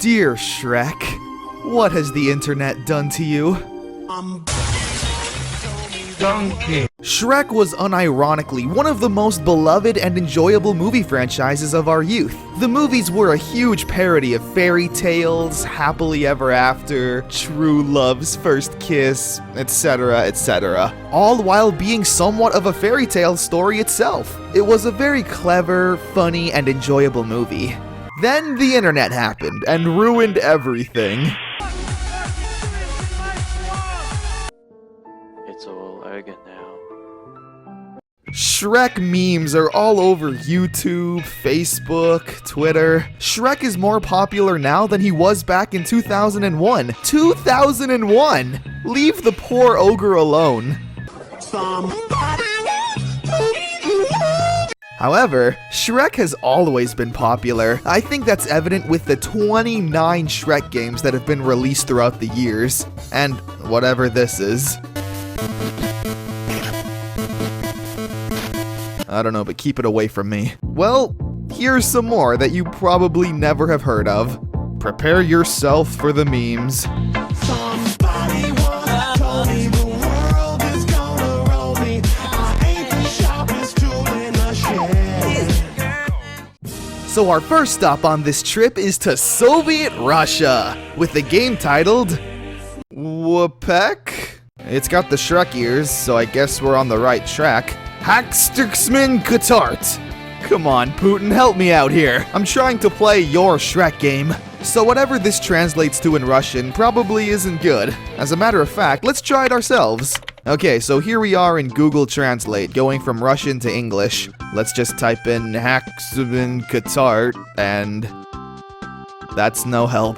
Dear Shrek, what has the internet done to you? Donkey. Shrek was unironically one of the most beloved and enjoyable movie franchises of our youth. The movies were a huge parody of fairy tales, happily ever after, true love's first kiss, etc., etc., all while being somewhat of a fairy tale story itself. It was a very clever, funny, and enjoyable movie. Then the internet happened and ruined everything. It's all ogre now. Shrek memes are all over YouTube, Facebook, Twitter. Shrek is more popular now than he was back in 2001. 2001! Leave the poor ogre alone. However, Shrek has always been popular. I think that's evident with the 29 Shrek games that have been released throughout the years. And whatever this is. I don't know, but keep it away from me. Well, here's some more that you probably never have heard of. Prepare yourself for the memes. Somebody once told me the world is gonna roll me. I ain't the sharpest tool in the shed. So our first stop on this trip is to Soviet Russia, with a game titled Wapek? It's got the Shrek ears, so I guess we're on the right track. Hakstixman Katart. Come on, Putin, help me out here. I'm trying to play your Shrek game. So whatever this translates to in Russian probably isn't good. As a matter of fact, let's try it ourselves. Okay, so here we are in Google Translate, going from Russian to English. Let's just type in Hakstixman Katart, and that's no help.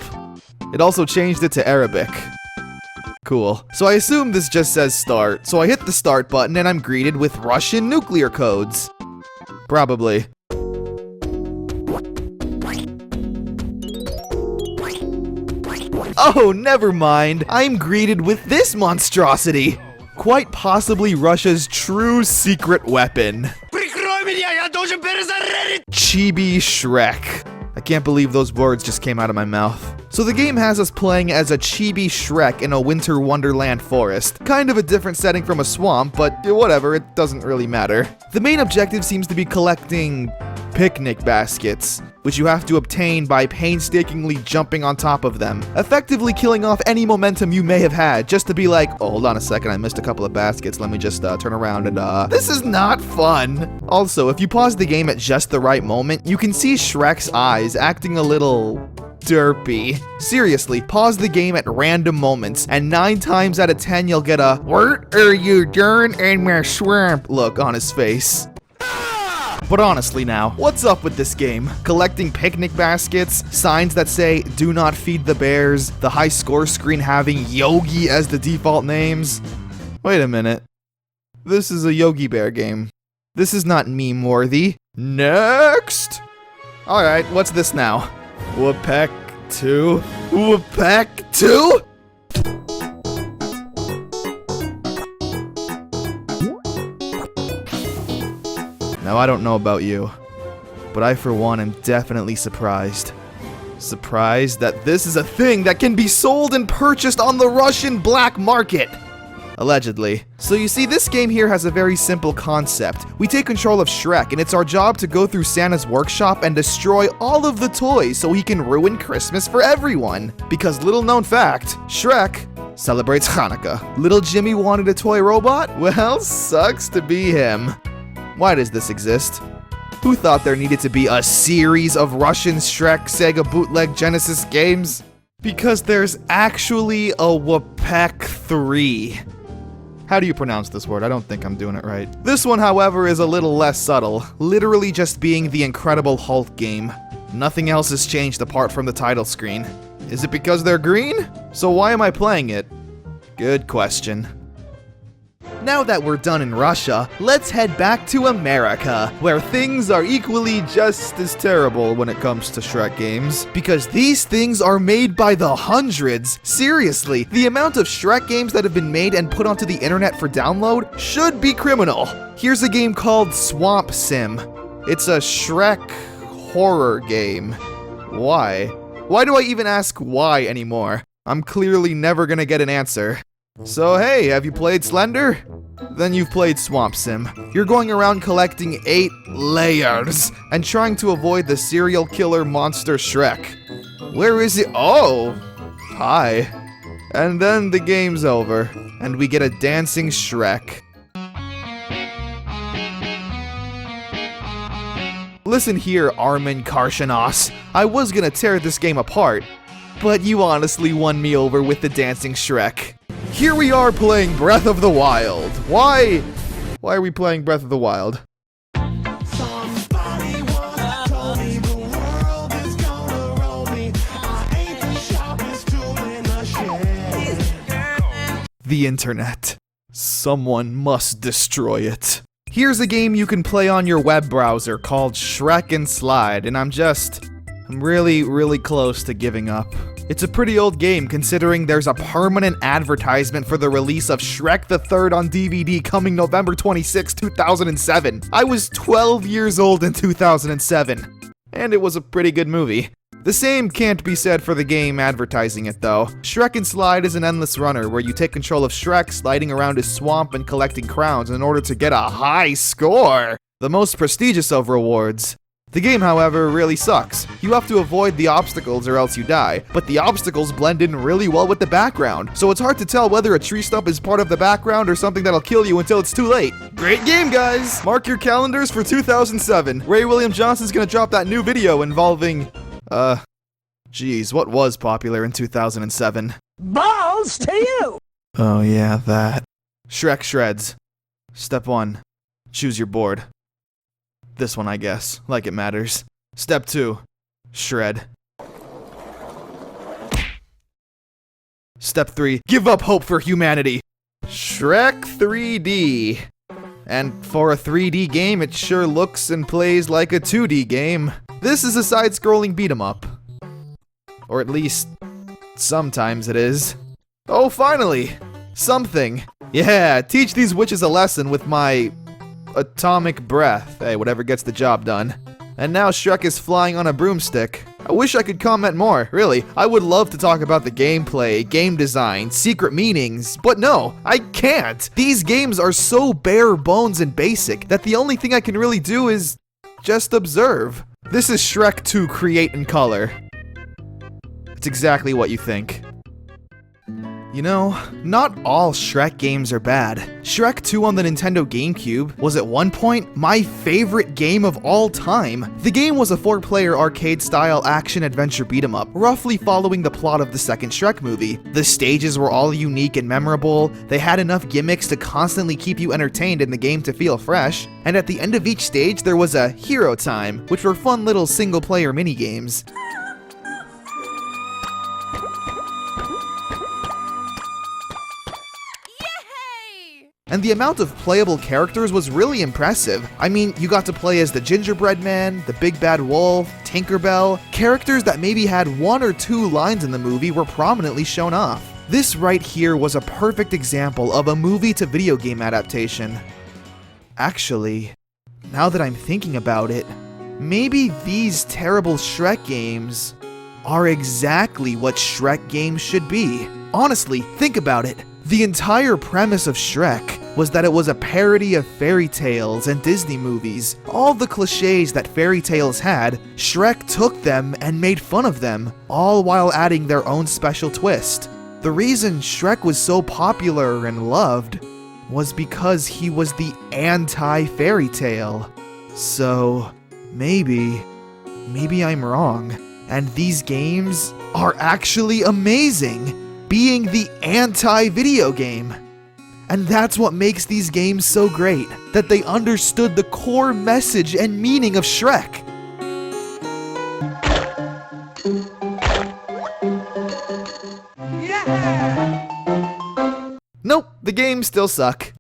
It also changed it to Arabic. Cool. So I assume this just says start, so I hit the start button and I'm greeted with Russian nuclear codes. Probably. Oh, never mind. I'm greeted with this monstrosity. Quite possibly Russia's true secret weapon. Chibi Shrek. I can't believe those words just came out of my mouth. So the game has us playing as a chibi Shrek in a winter wonderland forest. Kind of a different setting from a swamp, but whatever, it doesn't really matter. The main objective seems to be collecting picnic baskets, which you have to obtain by painstakingly jumping on top of them, effectively killing off any momentum you may have had, just to be like, oh, hold on a second, I missed a couple of baskets, let me just turn around and this is not fun! Also, if you pause the game at just the right moment, you can see Shrek's eyes acting a little derpy. Seriously, pause the game at random moments, and 9 times out of 10 you'll get a "What are you doing in my swamp?" look on his face. But honestly now, what's up with this game? Collecting picnic baskets, signs that say "Do not feed the bears," the high score screen having Yogi as the default names. Wait a minute. This is a Yogi Bear game. This is not meme worthy. Next! Alright, what's this now? Wapek 2? Wapek 2? Now, I don't know about you, but I for one am definitely surprised. Surprised that this is a thing that can be sold and purchased on the Russian black market! Allegedly. So you see, this game here has a very simple concept. We take control of Shrek, and it's our job to go through Santa's workshop and destroy all of the toys so he can ruin Christmas for everyone. Because little known fact, Shrek celebrates Hanukkah. Little Jimmy wanted a toy robot? Well, sucks to be him. Why does this exist? Who thought there needed to be a series of Russian Shrek Sega bootleg Genesis games? Because there's actually a Wapek 3. How do you pronounce this word? I don't think I'm doing it right. This one, however, is a little less subtle, literally just being the Incredible Hulk game. Nothing else has changed apart from the title screen. Is it because they're green? So why am I playing it? Good question. Now that we're done in Russia, let's head back to America, where things are equally just as terrible when it comes to Shrek games. Because these things are made by the hundreds. Seriously, the amount of Shrek games that have been made and put onto the internet for download should be criminal. Here's a game called Swamp Sim. It's a Shrek horror game. Why? Why do I even ask why anymore? I'm clearly never gonna get an answer. So hey, have you played Slender? Then you've played Swamp Sim. You're going around collecting 8 layers and trying to avoid the serial killer monster Shrek. Where is it? Oh! Hi. And then the game's over, and we get a dancing Shrek. Listen here, Armin Karshanos. I was gonna tear this game apart, but you honestly won me over with the dancing Shrek. Here we are playing Breath of the Wild. Why are we playing Breath of the Wild? Somebody once told me the world is gonna roll me. I ain't the sharpest tool in the shed. The internet. Someone must destroy it. Here's a game you can play on your web browser called Shrek Slide, and I'm really close to giving up. It's a pretty old game considering there's a permanent advertisement for the release of Shrek the Third on DVD coming November 26, 2007. I was 12 years old in 2007, and it was a pretty good movie. The same can't be said for the game advertising it though. Shrek Slide is an endless runner where you take control of Shrek sliding around his swamp and collecting crowns in order to get a high score, the most prestigious of rewards. The game, however, really sucks. You have to avoid the obstacles or else you die, but the obstacles blend in really well with the background, so it's hard to tell whether a tree stump is part of the background or something that'll kill you until it's too late. Great game, guys! Mark your calendars for 2007. Ray William Johnson's gonna drop that new video involving, geez, what was popular in 2007? Balls to you! Oh yeah, that. Shrek Shreds. Step 1. Choose your board. This one, I guess, like it matters. Step 2. Shred. Step 3. Give up hope for humanity. Shrek 3D. And for a 3D game, it sure looks and plays like a 2D game. This is a side-scrolling beat-em-up. Or at least, sometimes it is. Oh, finally! Something. Yeah, teach these witches a lesson with my atomic breath. Hey, whatever gets the job done. And now Shrek is flying on a broomstick. I wish I could comment more, really. I would love to talk about the gameplay, game design, secret meanings, but no, I can't. These games are so bare bones and basic that the only thing I can really do is just observe. This is Shrek 2 Create in Color. It's exactly what you think. You know, not all Shrek games are bad. Shrek 2 on the Nintendo GameCube was at one point my favorite game of all time. The game was a 4-player arcade-style action-adventure beat-em-up, roughly following the plot of the second Shrek movie. The stages were all unique and memorable, they had enough gimmicks to constantly keep you entertained in the game to feel fresh, and at the end of each stage there was a Hero Time, which were fun little single-player minigames. And the amount of playable characters was really impressive. I mean, you got to play as the Gingerbread Man, the Big Bad Wolf, Tinkerbell. Characters that maybe had 1 or 2 lines in the movie were prominently shown off. This right here was a perfect example of a movie to video game adaptation. Actually, now that I'm thinking about it, maybe these terrible Shrek games are exactly what Shrek games should be. Honestly, think about it. The entire premise of Shrek was that it was a parody of fairy tales and Disney movies. All the cliches that fairy tales had, Shrek took them and made fun of them, all while adding their own special twist. The reason Shrek was so popular and loved was because he was the anti-fairy tale. So, maybe I'm wrong, and these games are actually amazing, being the anti-video game. And that's what makes these games so great, that they understood the core message and meaning of Shrek. Yeah! Nope, the games still suck.